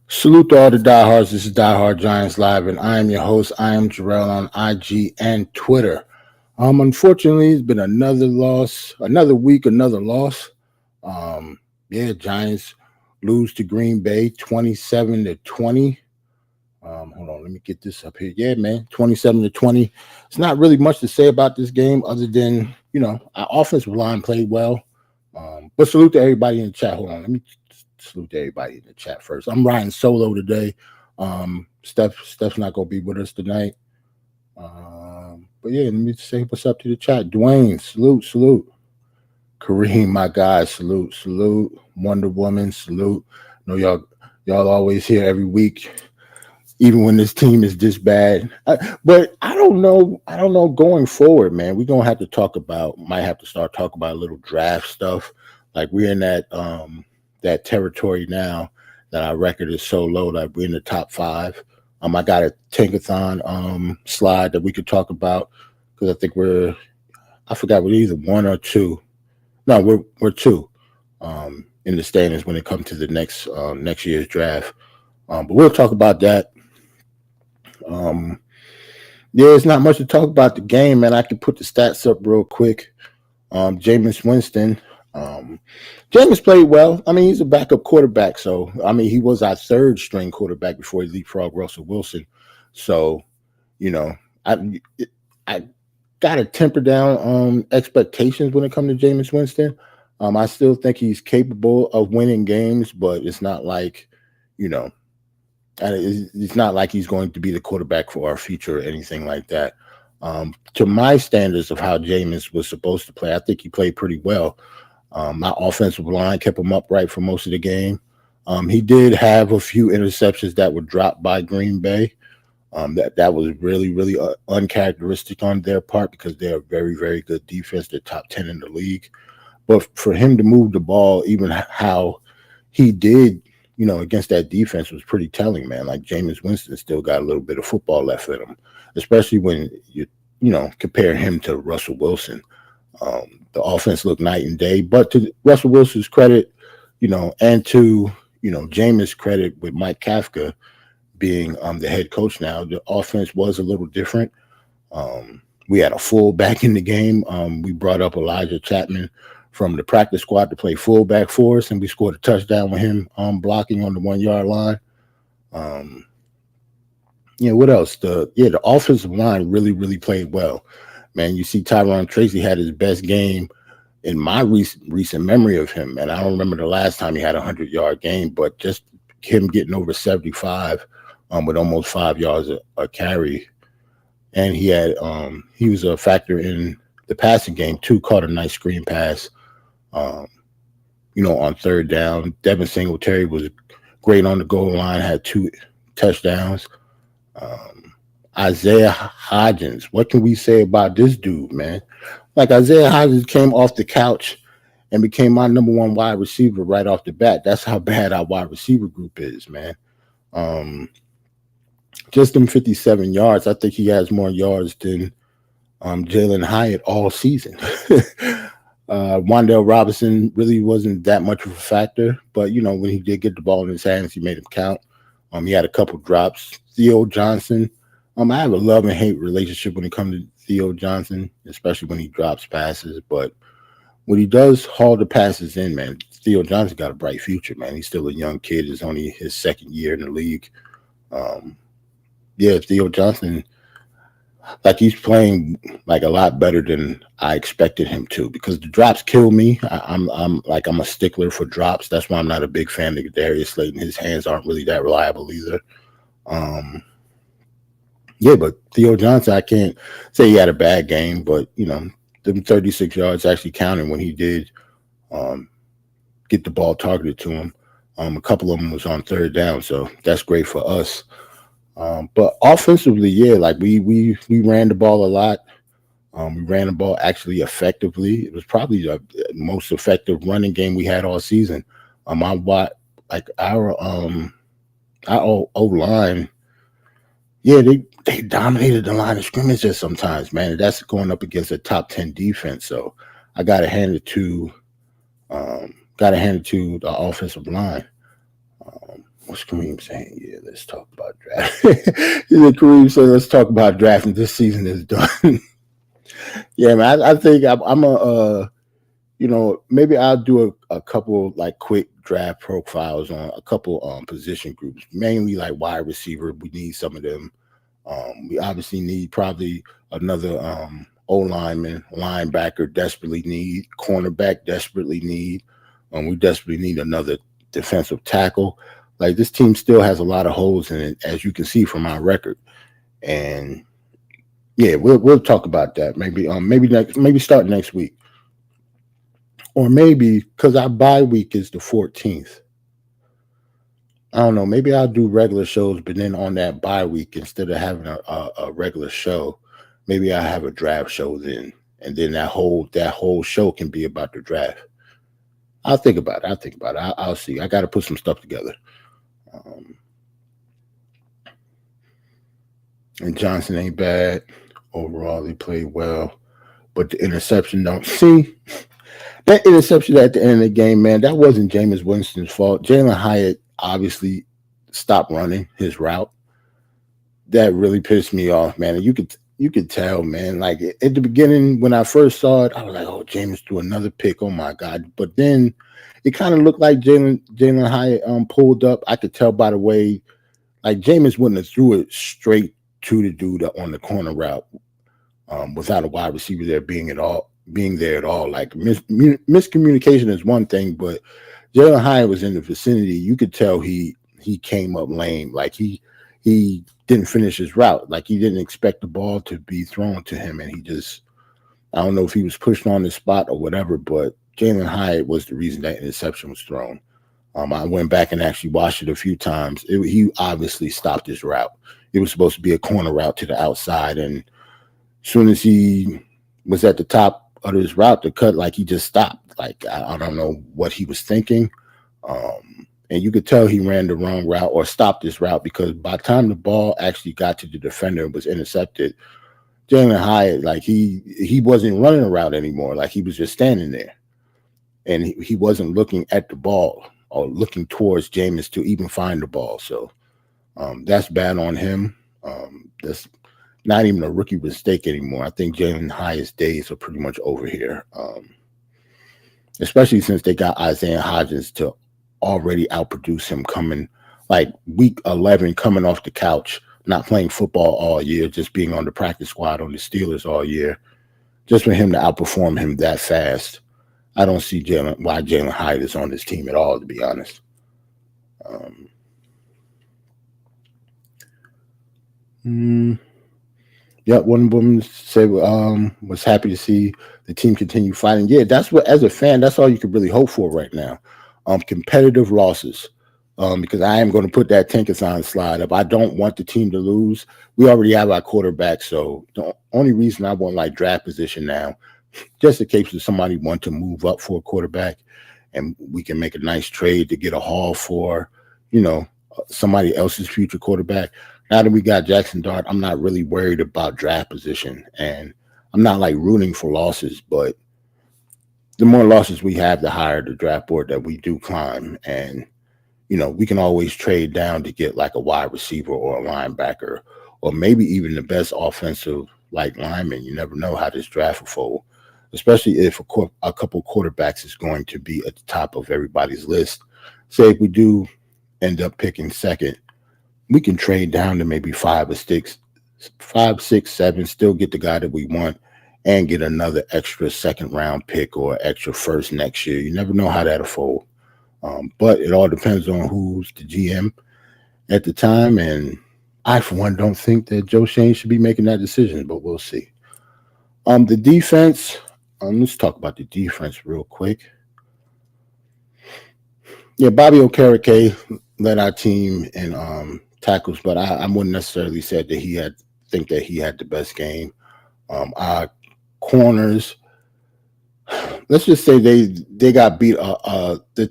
Salute to all the diehards. This is Diehard Giants Live, and I am your host. I am Jarrell on IG and Twitter. Unfortunately, it's been another loss, another week, another loss. Giants lose to Green Bay 27-20. Hold on, let me get this up here. Yeah, man, 27-20. It's not really much to say about this game other than, our offensive line played well. But salute to everybody in the chat. Hold on, let me salute to everybody in the chat first. I'm riding solo today. Steph's not gonna be with us tonight. But yeah, let me say what's up to the chat. Dwayne, salute. Kareem, my guy, salute. Wonder Woman, salute. Know y'all always here every week, even when this team is this bad. But I don't know going forward, man. We're gonna have to might have to start talking about a little draft stuff. Like we're in that territory now that our record is so low that we're in the top 5. I got a Tankathon slide that we could talk about because I think I forgot we're either 1 or 2. No, we're 2 in the standings when it comes to the next year's draft. But we'll talk about that. It's not much to talk about the game, man. I can put the stats up real quick. Jameis Winston. Jameis played well. I mean, he's a backup quarterback, so he was our 3rd string quarterback before he leapfrogged Russell Wilson. So, I got to temper down expectations when it comes to Jameis Winston. I still think he's capable of winning games, but it's not like, it's not like he's going to be the quarterback for our future or anything like that. To my standards of how Jameis was supposed to play, I think he played pretty well. My offensive line kept him upright for most of the game. He did have a few interceptions that were dropped by Green Bay. That was really, really uncharacteristic on their part because they're a very, very good defense. They're top 10 in the league. But for him to move the ball, even how he did, against that defense was pretty telling, man. Like Jameis Winston still got a little bit of football left in him, especially when you compare him to Russell Wilson. The offense looked night and day, but to Russell Wilson's credit, and to, Jameis' credit with Mike Kafka being the head coach now, the offense was a little different. We had a fullback in the game. We brought up Elijah Chapman from the practice squad to play fullback for us, and we scored a touchdown with him blocking on the 1-yard line. What else? The offensive line really, really played well. Man, you see Tyron Tracy had his best game in my recent memory of him. And I don't remember the last time he had a 100-yard game, but just him getting over 75 with almost 5 yards a carry. And he was a factor in the passing game too, caught a nice screen pass, on 3rd down. Devin Singletary was great on the goal line, had 2 touchdowns. Isaiah Hodgins, what can we say about this dude, man? Like Isaiah Hodgins came off the couch and became my number 1 wide receiver right off the bat. That's how bad our wide receiver group is, man. Just them 57 yards. I think he has more yards than Jalen Hyatt all season. Wan'Dale Robinson really wasn't that much of a factor, but when he did get the ball in his hands, he made him count. He had a couple drops. Theo Johnson. I have a love and hate relationship when it comes to Theo Johnson, especially when he drops passes. But when he does haul the passes in, man, Theo Johnson got a bright future, man. He's still a young kid. It's only his 2nd year in the league. Theo Johnson, like he's playing like a lot better than I expected him to because the drops kill me. I'm a stickler for drops. That's why I'm not a big fan of Darius Slayton. His hands aren't really that reliable either. But Theo Johnson, I can't say he had a bad game, but them 36 yards actually counted when he did get the ball targeted to him. A couple of them was on 3rd down, so that's great for us. But offensively, we ran the ball a lot. We ran the ball actually effectively. It was probably the most effective running game we had all season. Our O-line, they dominated the line of scrimmages sometimes, man. And that's going up against a top 10 defense. So I gotta hand it to the offensive line. What's Kareem saying? Yeah, let's talk about draft. Kareem said, let's talk about drafting. This season is done. Yeah, man. I think I'm a, maybe I'll do a couple like quick draft profiles on a couple position groups, mainly like wide receiver. We need some of them. We obviously need probably another O lineman, linebacker desperately need, cornerback desperately need. We desperately need another defensive tackle. Like this team still has a lot of holes in it, as you can see from our record. And yeah, we'll talk about that maybe start next week, or maybe because our bye week is the 14th. I don't know. Maybe I'll do regular shows, but then on that bye week, instead of having a regular show, maybe I have a draft show then, and then that whole show can be about the draft. I'll think about it. I'll see. I got to put some stuff together. Um, and Johnson ain't bad overall. He played well, but the interception don't see that interception at the end of the game, man. That wasn't Jameis Winston's fault. Jalen Hyatt obviously stopped running his route. That really pissed me off, man. And you could tell, man. Like at the beginning when I first saw it, I was like, "Oh, James threw another pick. Oh my god!" But then it kind of looked like Jalen Hyatt pulled up. I could tell by the way, like Jameis wouldn't have threw it straight to the dude on the corner route without a wide receiver being there at all. Like miscommunication is one thing, but Jalen Hyatt was in the vicinity. You could tell he came up lame. Like he didn't finish his route. Like he didn't expect the ball to be thrown to him, and I don't know if he was pushed on the spot or whatever, but Jalen Hyatt was the reason that interception was thrown. I went back and actually watched it a few times. He obviously stopped his route. It was supposed to be a corner route to the outside, and as soon as he was at the top of his route to cut, like he just stopped. Like I don't know what he was thinking. And you could tell he ran the wrong route or stopped his route, because by the time the ball actually got to the defender and was intercepted, Jalen Hyatt, like he wasn't running a route anymore. Like he was just standing there, and he wasn't looking at the ball or looking towards Jameis to even find the ball. So that's bad on him. That's not even a rookie mistake anymore. I think Jalen Hyatt's days are pretty much over here, especially since they got Isaiah Hodgins to already outproduce him coming like week 11, coming off the couch, not playing football all year, just being on the practice squad on the Steelers all year. Just for him to outperform him that fast, I don't see why Jalen Hyatt is on this team at all, to be honest. Yeah, one woman said was happy to see the team continue fighting. Yeah, that's what, as a fan, that's all you could really hope for right now. Competitive losses. Because I am going to put that Tankathon slide up. I don't want the team to lose. We already have our quarterback, so the only reason I want like draft position now, just in case somebody want to move up for a quarterback, and we can make a nice trade to get a haul for, somebody else's future quarterback. Now that we got Jackson Dart, I'm not really worried about draft position, and I'm not like rooting for losses, but the more losses we have, the higher the draft board that we do climb. And we can always trade down to get like a wide receiver or a linebacker, or maybe even the best offensive like lineman. You never know how this draft will fold, especially if a couple quarterbacks is going to be at the top of everybody's list. Say if we do end up picking second, we can trade down to maybe 5 or 6, 7, still get the guy that we want, and get another extra second round pick or extra first next year. You never know how that'll fold. But it all depends on who's the GM at the time. And I, for one, don't think that Joe Shane should be making that decision, but we'll see. The defense, let's talk about the defense real quick. Yeah, Bobby Okereke led our team in tackles, but I wouldn't necessarily say that he had the best game. Our corners, let's just say they got beat. The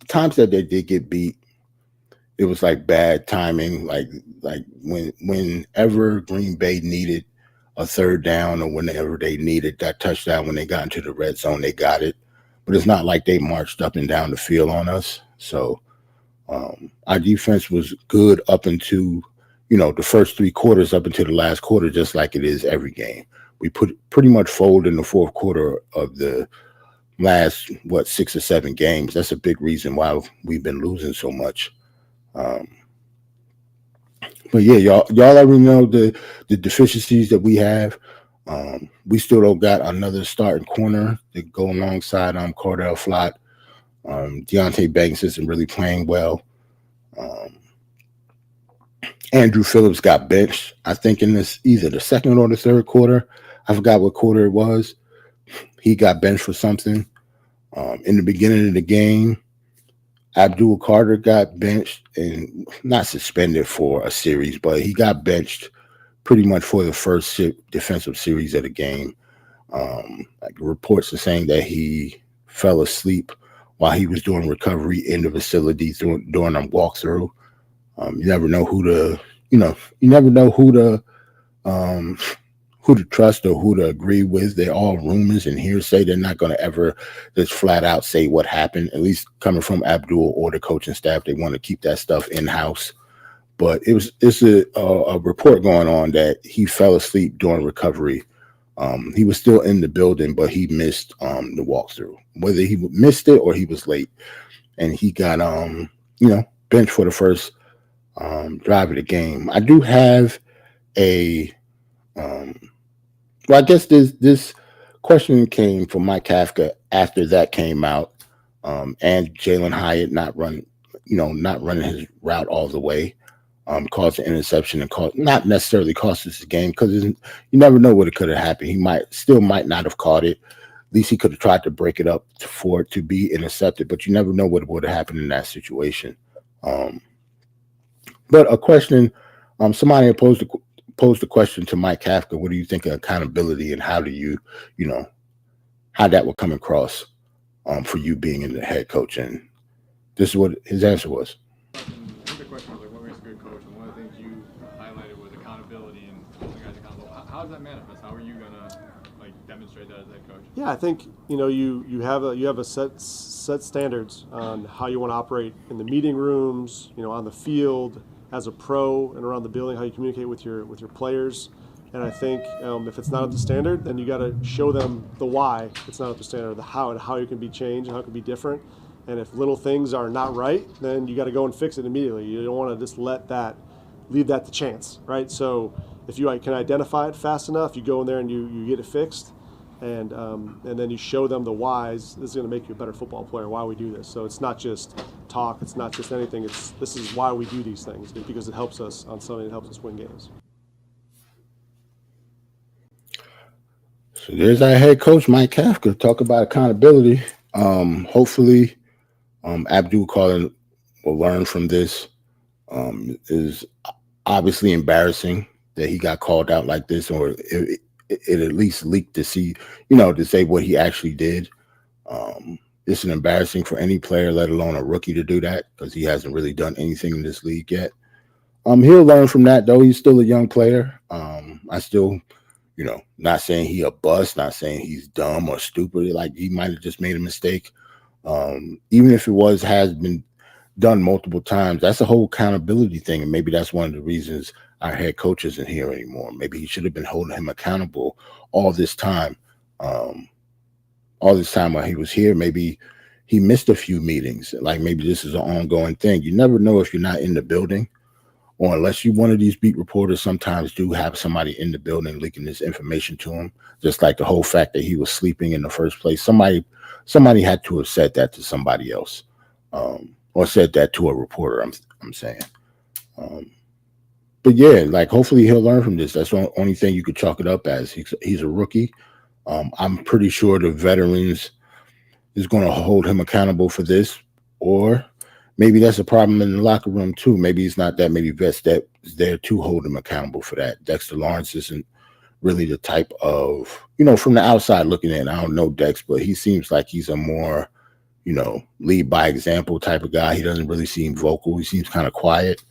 times that they did get beat, it was like bad timing. Like whenever Green Bay needed a third down, or whenever they needed that touchdown, when they got into the red zone, they got it. But it's not like they marched up and down the field on us. So Our defense was good up into, the first 3 quarters up into the last quarter, just like it is every game. We pretty much fold in the fourth quarter of the last, 6 or 7 games. That's a big reason why we've been losing so much. Um, but yeah, y'all already know the deficiencies that we have. We still don't got another starting corner to go alongside Cordell Flott. Deontay Banks isn't really playing well. Um, Andrew Phillips got benched, I think, in this either the second or the third quarter. I forgot what quarter it was. He got benched for something. In the beginning of the game, Abdul Carter got benched and not suspended for a series, but he got benched pretty much for the first defensive series of the game. Like reports are saying that he fell asleep while he was doing recovery in the facility during a walkthrough. You never know you never know who to trust or who to agree with. They're all rumors and hearsay. They're not going to ever just flat out say what happened, at least coming from Abdul or the coaching staff. They want to keep that stuff in-house. But it's a report going on that he fell asleep during recovery. He was still in the building, but he missed the walkthrough. Whether he missed it or he was late. And he got benched for the first drive of the game. I do have a I guess this question came from Mike Kafka after that came out, and Jalen Hyatt not running his route all the way, caused an interception and not necessarily cost us the game, because you never know what it could have happened. He might not have caught it. At least he could have tried to break it up for it to be intercepted, but you never know what would have happened in that situation. But a question, somebody posed the question to Mike Kafka: what do you think of accountability, and how do how that would come across for you being in the head coach? And this is what his answer was. I think the question was like, what makes a good coach? And one of the things you highlighted was accountability and holding guys accountable. How does that manifest? How are you gonna demonstrate that as head coach? Yeah, I think you have a set standards on how you want to operate in the meeting rooms, on the field, as a pro, and around the building, how you communicate with your players. And I think if it's not up to standard, then you got to show them the why it's not up to standard, the how, and how it can be changed and how it can be different. And if little things are not right, then you got to go and fix it immediately. You don't want to just leave that to chance, right? So if you can identify it fast enough, you go in there and you get it fixed, and then you show them the whys. This is going to make you a better football player. Why we do this? So it's not just talk. It's not just anything. This is why we do these things, because it helps us on something. It helps us win games. So there's our head coach, Mike Kafka, talk about accountability. Hopefully, Abdul Carter will learn from this. Is obviously embarrassing that he got called out like this, or it at least leaked to see, to say what he actually did. It's an embarrassing for any player, let alone a rookie, to do that, because he hasn't really done anything in this league yet. He'll learn from that, though. He's still a young player. I still, not saying he a bust, not saying he's dumb or stupid. Like, he might have just made a mistake. Even if it has been done multiple times, that's a whole accountability thing. And maybe that's one of the reasons our head coach isn't here anymore. Maybe he should have been holding him accountable all this time. All this time while he was here, maybe he missed a few meetings. Like, maybe this is an ongoing thing. You never know if you're not in the building, or unless you're one of these beat reporters, sometimes do have somebody in the building leaking this information to him. Just like the whole fact that he was sleeping in the first place. Somebody had to have said that to somebody else, or said that to a reporter. I'm saying. But yeah, hopefully he'll learn from this. That's the only thing you could chalk it up as. He's a rookie. I'm pretty sure the veterans is going to hold him accountable for this, or maybe that's a problem in the locker room too. Maybe it's not that many vets that is there to hold him accountable for that. Dexter Lawrence isn't really the type of, from the outside looking in, I don't know Dex, but he seems like he's a more, lead by example type of guy. He doesn't really seem vocal. He seems kind of quiet.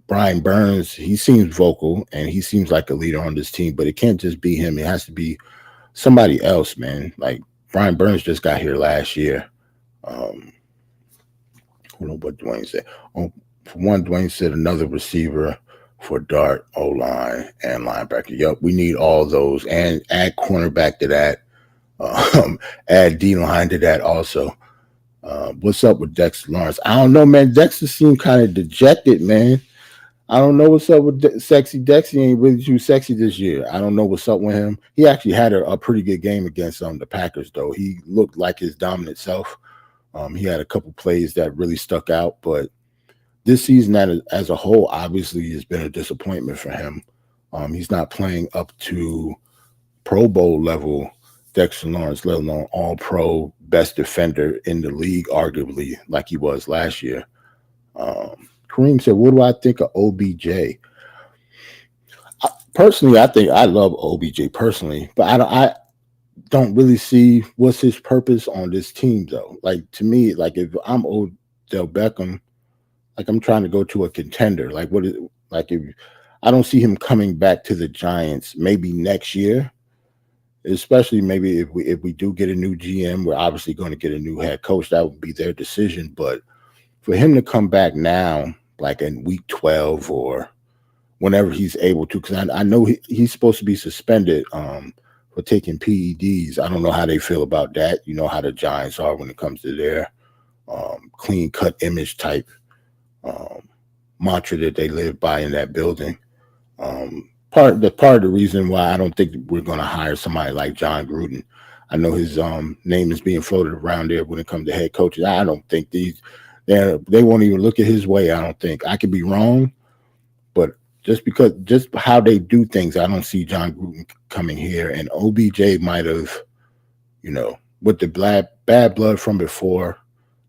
Brian Burns, he seems vocal and he seems like a leader on this team, but it can't just be him. It has to be somebody else, man. Like, Brian Burns just got here last year. Hold on, what Dwayne said. Oh, for one, Dwayne said another receiver for Dart, O line, and linebacker. Yup, we need all those, and add cornerback to that. Add D line to that also. What's up with Dexter Lawrence? I don't know, man. Dexter seemed kind of dejected, man. I don't know what's up with Sexy Dex. He ain't really too sexy this year. I don't know what's up with him. He actually had a pretty good game against the Packers, though. He looked like his dominant self. He had a couple plays that really stuck out, but this season as a whole, obviously, has been a disappointment for him. He's not playing up to Pro Bowl level Dexter Lawrence, let alone all pro best defender in the league, arguably, like he was last year. Kareem said, what do I think of OBJ? Personally, I think I love OBJ personally, but I don't really see what's his purpose on this team, though. Like, to me, like, if I'm Odell Beckham, like, I'm trying to go to a contender. Like, if I don't see him coming back to the Giants maybe next year, especially maybe if we do get a new GM. We're obviously going to get a new head coach. That would be their decision. But for him to come back now, like in week 12 or whenever he's able to, because I know he's supposed to be suspended for taking PEDs. I don't know how they feel about that. You know how the Giants are when it comes to their clean-cut image type mantra that they live by in that building. Part of the reason why I don't think we're going to hire somebody like John Gruden. I know his name is being floated around there when it comes to head coaches. I don't think they won't even look at his way. I don't think. I could be wrong, but just how they do things, I don't see John Gruden coming here. And OBJ might have, with the bad blood from before.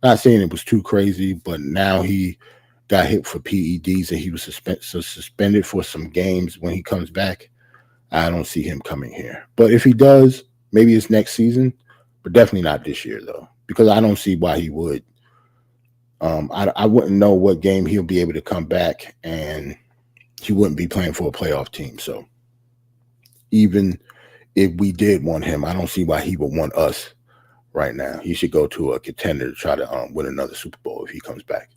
Not saying it was too crazy, but now he got hit for PEDs and he was suspended for some games. When he comes back, I don't see him coming here. But if he does, maybe it's next season, but definitely not this year, though, because I don't see why he would. I wouldn't know what game he'll be able to come back, and he wouldn't be playing for a playoff team. So even if we did want him, I don't see why he would want us right now. He should go to a contender to try to win another Super Bowl if he comes back.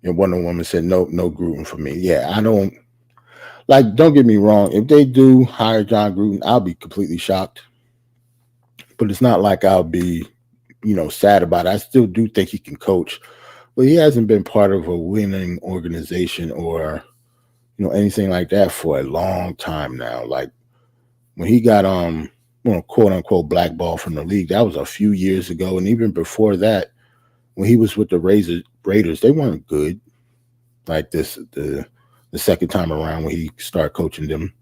One woman said, no Gruden for me. Yeah, I don't don't get me wrong. If they do hire John Gruden, I'll be completely shocked. But it's not like I'll be, sad about it. I still do think he can coach, but he hasn't been part of a winning organization or, anything like that for a long time now. Like when he got, quote unquote blackball from the league, that was a few years ago. And even before that, when he was with the Raiders, they weren't good like this. The second time around when he started coaching them,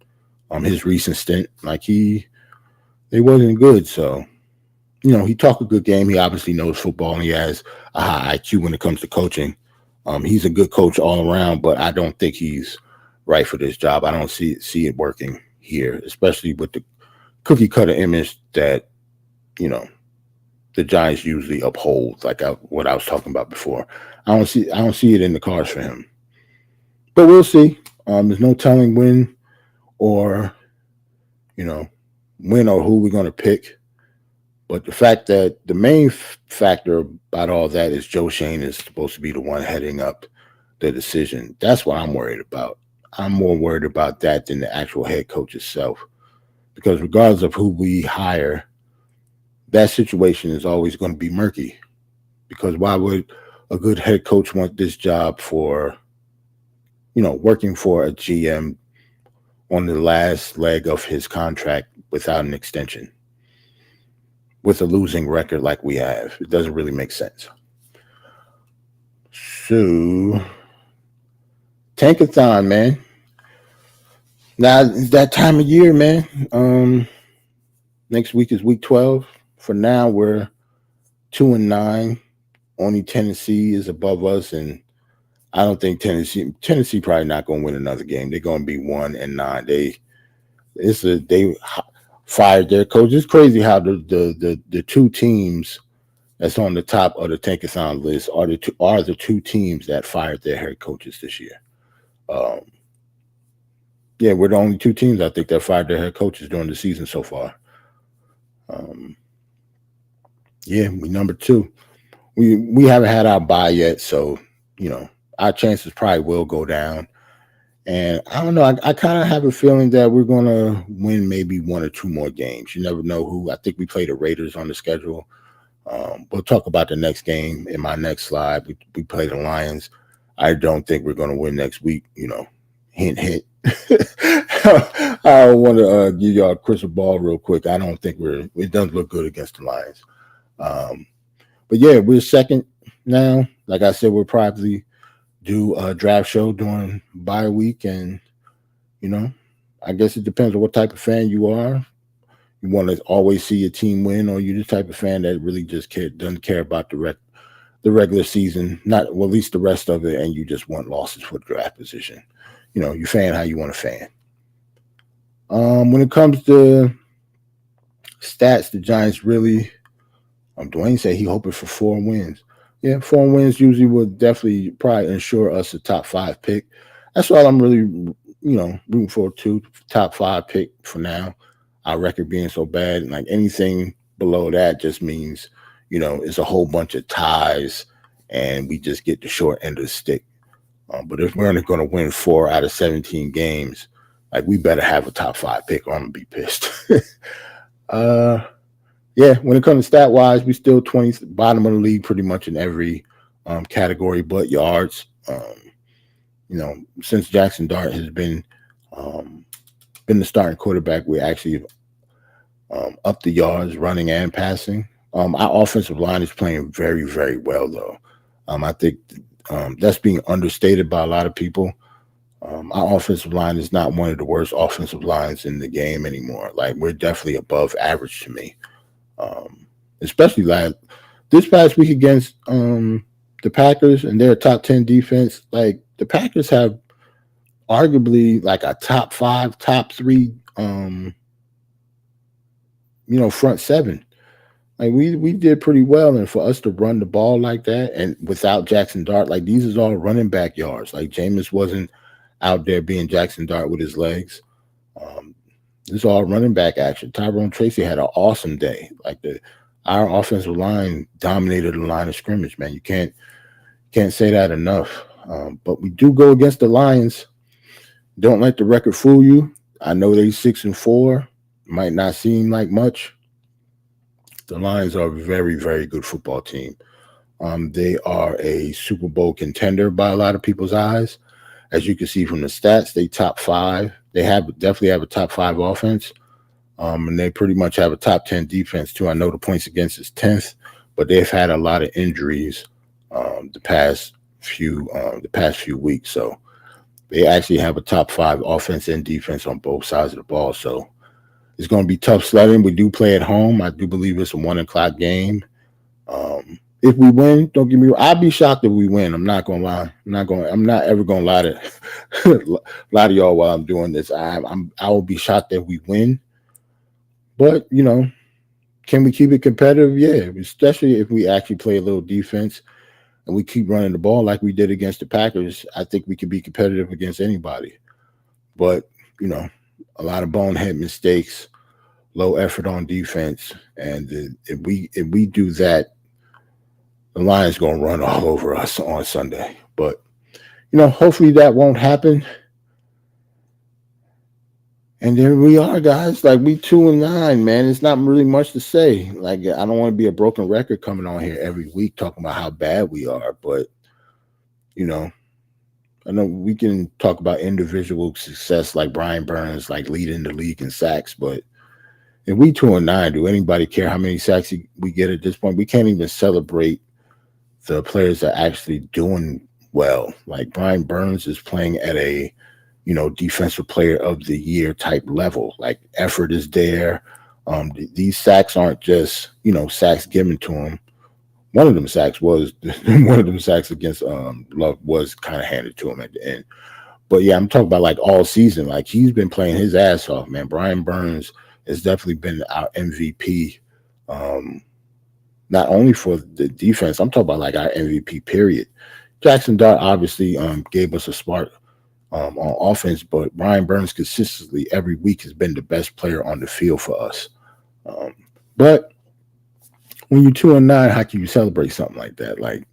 his recent stint, they wasn't good. So, he talked a good game. He obviously knows football and he has a high IQ when it comes to coaching. He's a good coach all around, but I don't think he's right for this job. I don't see it working here, especially with the cookie cutter image that, the Giants usually uphold, what I was talking about before. I don't see it in the cards for him. But we'll see. There's no telling when or who we're going to pick. But the fact that the main factor about all that is Joe Shane is supposed to be the one heading up the decision. That's what I'm worried about. I'm more worried about that than the actual head coach itself. Because regardless of who we hire, that situation is always going to be murky. Because why would a good head coach want this job for, working for a GM on the last leg of his contract without an extension, with a losing record like we have? It doesn't really make sense. So, Tankathon, man. Now it's that time of year, man. Next week is week 12. For now, we're 2-9. Only Tennessee is above us, and I don't think Tennessee probably not going to win another game. They're going to be 1-9. They fired their coach. It's crazy how the two teams that's on the top of the Tankathon list are the two teams that fired their head coaches this year. Yeah, we're the only two teams I think that fired their head coaches during the season so far. Yeah, we number 2. we haven't had our bye yet, so our chances probably will go down. And I don't know. I kind of have a feeling that we're gonna win maybe one or two more games. You never know who. I think we play the Raiders on the schedule. We'll talk about the next game in my next slide. We play the Lions. I don't think we're going to win next week. Hint, hint. I want to give y'all a crystal ball real quick. I don't think it doesn't look good against the Lions. But yeah, we're second now. Like I said, we'll probably do a draft show during bye week. And, I guess it depends on what type of fan you are. You want to always see your team win, or you're the type of fan that really just doesn't care about the regular season, at least the rest of it, and you just want losses for the draft position. You fan how you want to fan. When it comes to stats, the Giants really, Dwayne said he hoping for 4 wins. Yeah, 4 wins usually would definitely probably ensure us a top 5 pick. That's all I'm really, rooting for, to top 5 pick for now. Our record being so bad, like anything below that just means, it's a whole bunch of ties and we just get the short end of the stick. But if we're only going to win 4 out of 17 games, like we better have a top 5 pick or I'm going to be pissed. Yeah, when it comes to stat wise, we still 20th, bottom of the league pretty much in every category but yards. Since Jackson Dart has been the starting quarterback, we actually up the yards running and passing. Our offensive line is playing very, very well, though. I think that's being understated by a lot of people. Our offensive line is not one of the worst offensive lines in the game anymore. Like, we're definitely above average to me. Especially like this past week against the Packers, and their top 10 defense. Like, the Packers have arguably like a top 5, top 3 front 7. Like we did pretty well, and for us to run the ball like that, and without Jackson Dart, like these is all running back yards. Like Jameis wasn't out there being Jackson Dart with his legs. This is all running back action. Tyrone Tracy had an awesome day. Like our offensive line dominated the line of scrimmage, man. You can't say that enough. But we do go against the Lions. Don't let the record fool you. I know they're 6-4. Might not seem like much. The Lions are a very, very good football team. They are a Super Bowl contender by a lot of people's eyes. As you can see from the stats, they top 5. They definitely have a top 5 offense. And they pretty much have a top 10 defense too. I know the points against is 10th, but they've had a lot of injuries the past few weeks. So they actually have a top 5 offense and defense on both sides of the ball. So it's going to be tough sledding. We do play at home. I do believe it's a 1:00 game. If we win, don't get me wrong, I'd be shocked if we win. I'm not going to lie. I'm not ever going to lie to y'all while I'm doing this. I will be shocked that we win. But, can we keep it competitive? Yeah, especially if we actually play a little defense and we keep running the ball like we did against the Packers. I think we could be competitive against anybody. But, a lot of bonehead mistakes, low effort on defense, and if we do that, the Lions going to run all over us on Sunday. But, hopefully that won't happen. And there we are, guys. Like, we 2-9, man. It's not really much to say. Like, I don't want to be a broken record coming on here every week talking about how bad we are. But, I know we can talk about individual success like Brian Burns, like leading the league in sacks. But if we 2-9, do anybody care how many sacks we get at this point? We can't even celebrate the players that are actually doing well. Like Brian Burns is playing at a, defensive player of the year type level. Like effort is there. These sacks aren't just, sacks given to him. One of them sacks against Love was kind of handed to him at the end. But yeah, I'm talking about like all season. Like he's been playing his ass off, man. Brian Burns has definitely been our MVP. Not only for the defense, I'm talking about like our MVP period. Jackson Dart obviously gave us a spark on offense, but Brian Burns consistently every week has been the best player on the field for us. But when you're 2-9, how can you celebrate something like that? Like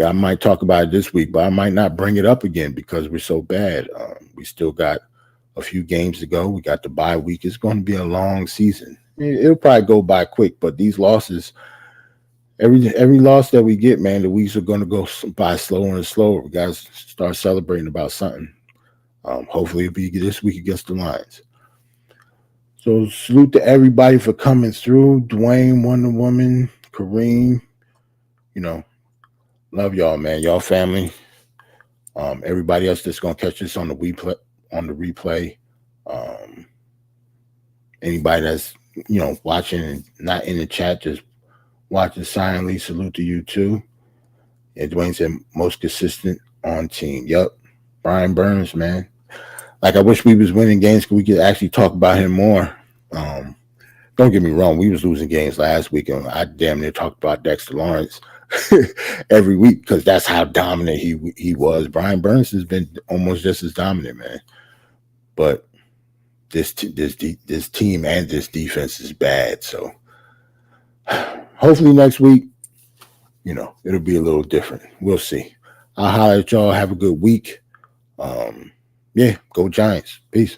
I might talk about it this week, but I might not bring it up again because we're so bad. We still got a few games to go. We got the bye week. It's going to be a long season. It'll probably go by quick, but these losses, every loss that we get, man, the weeks are going to go by slower and slower. We got to start celebrating about something. Hopefully, it'll be this week against the Lions. So salute to everybody for coming through. Dwayne, Wonder Woman, Kareem, love y'all, man. Y'all family. Everybody else that's gonna catch this on the replay. Anybody that's watching and not in the chat, just watching silently. Salute to you too. Yeah, Dwayne said most consistent on team. Yep, Brian Burns, man. Like I wish we was winning games because we could actually talk about him more. Don't get me wrong, we was losing games last week, and I damn near talked about Dexter Lawrence every week because that's how dominant he was. Brian Burns has been almost just as dominant, man. But this team and this defense is bad. So hopefully next week, it'll be a little different. We'll see. I'll holler at y'all. Have a good week. Yeah, go Giants. Peace.